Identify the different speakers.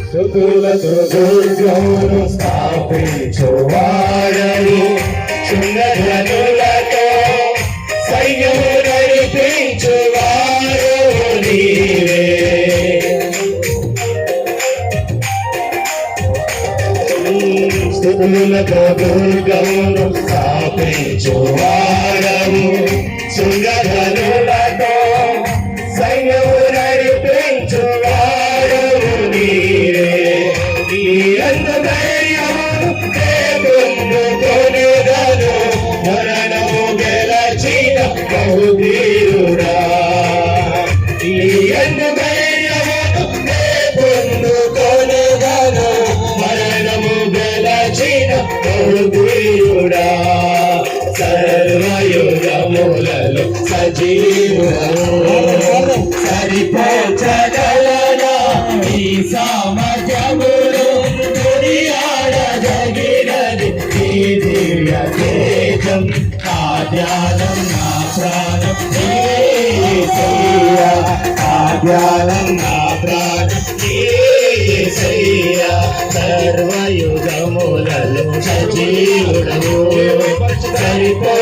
Speaker 1: స్థుతులతో దుర్గమును స్థాపించువాడని చుండగనులతో సైన్యము నడిపించువాడు నీవే. స్థుతులతో దుర్గమును స్థాపించువాడని చుండగనులతో సైన్యము నడిపించువాడు నీవే. మరణము గెలచిన బహుధీరుడా పొందుకొనగను మరణము గెలచిన బహుధీరుడా సర్వయుగములలో సజీవుడు సరిపోచగలనా ఈ సామర్థ్యములు కొనియాడదగినది ఈ దివ్య తేజం. ఆ ధ్యానం నా ప్రాణం యేసయ్యా, ఆ ధ్యానం నా ప్రాణం యేసయ్యా. సర్వయుగములలో సజీవుడవు సరిపో